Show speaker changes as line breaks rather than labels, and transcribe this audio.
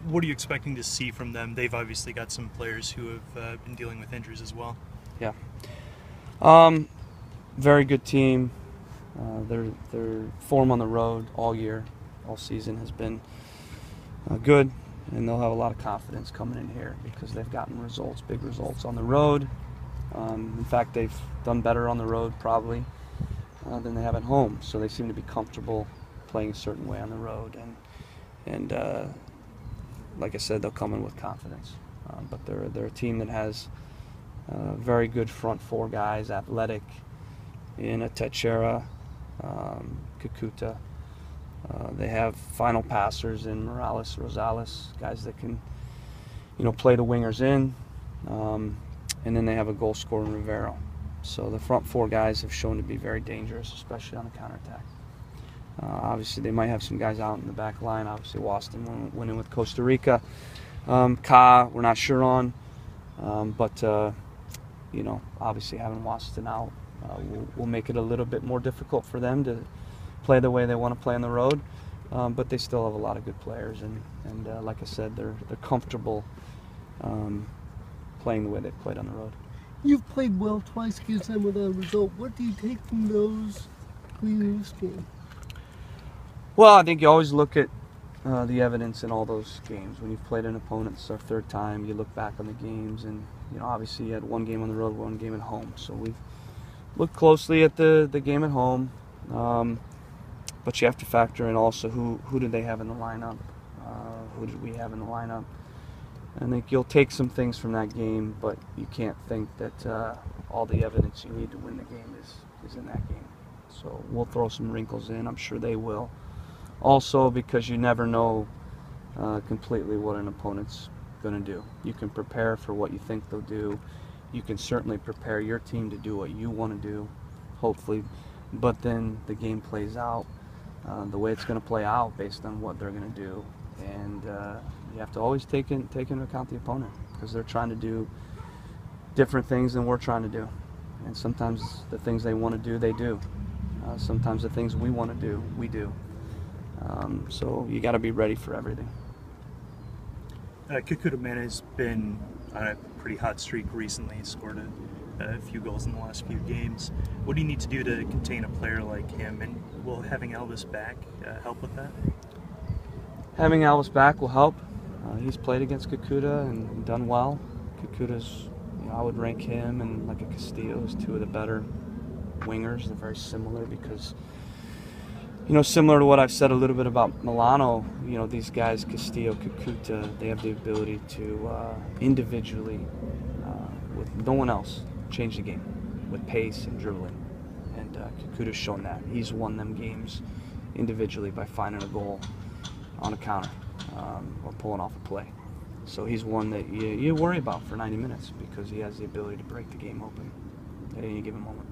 What are you expecting to see from them? They've obviously got some players who have been dealing with injuries as well.
Yeah. Very good team. Their form on the road all year, all season has been good, and they'll have a lot of confidence coming in here because they've gotten results, big results on the road. In fact, they've done better on the road probably than they have at home, so they seem to be comfortable playing a certain way on the road. And like I said, they'll come in with confidence. But they're a team that has very good front four guys, athletic, in a Teixeira, Kakuta. They have final passers in Morales, Rosales, guys that can, play the wingers in. And then they have a goal scorer in Rivero. So the front four guys have shown to be very dangerous, especially on the counterattack. Obviously, they might have some guys out in the back line. Obviously, Waston went in with Costa Rica. Ka, we're not sure on. But obviously having Waston out will make it a little bit more difficult for them to play the way they want to play on the road. But they still have a lot of good players. And like I said, they're comfortable playing the way they've played on the road.
You've played well twice against them without a result. What do you take from those previous games?
Well, I think you always look at the evidence in all those games. When you've played an opponent, it's our third time, you look back on the games, and obviously you had one game on the road, one game at home. So we've looked closely at the game at home, but you have to factor in also who did they have in the lineup, who did we have in the lineup. I think you'll take some things from that game, but you can't think that all the evidence you need to win the game is in that game. So we'll throw some wrinkles in. I'm sure they will. Also, because you never know completely what an opponent's going to do. You can prepare for what you think they'll do. You can certainly prepare your team to do what you want to do, hopefully. But then the game plays out the way it's going to play out based on what they're going to do. And you have to always take into account the opponent, because they're trying to do different things than we're trying to do. And sometimes the things they want to do, they do. Sometimes the things we want to do, we do. So you got to be ready for everything.
Kakuta has been on a pretty hot streak recently. He's scored a few goals in the last few games. What do you need to do to contain a player like him? And will having Elvis back help with that?
Having Elvis back will help. He's played against Kakuta and done well. Kakuta's, I would rank him and like a Castillo as two of the better wingers. They're very similar because, similar to what I've said a little bit about Milano, these guys, Castillo, Kakuta, they have the ability to individually, with no one else, change the game with pace and dribbling. And Kakuta's shown that. He's won them games individually by finding a goal on a counter or pulling off a play. So he's one that you worry about for 90 minutes because he has the ability to break the game open at any given moment.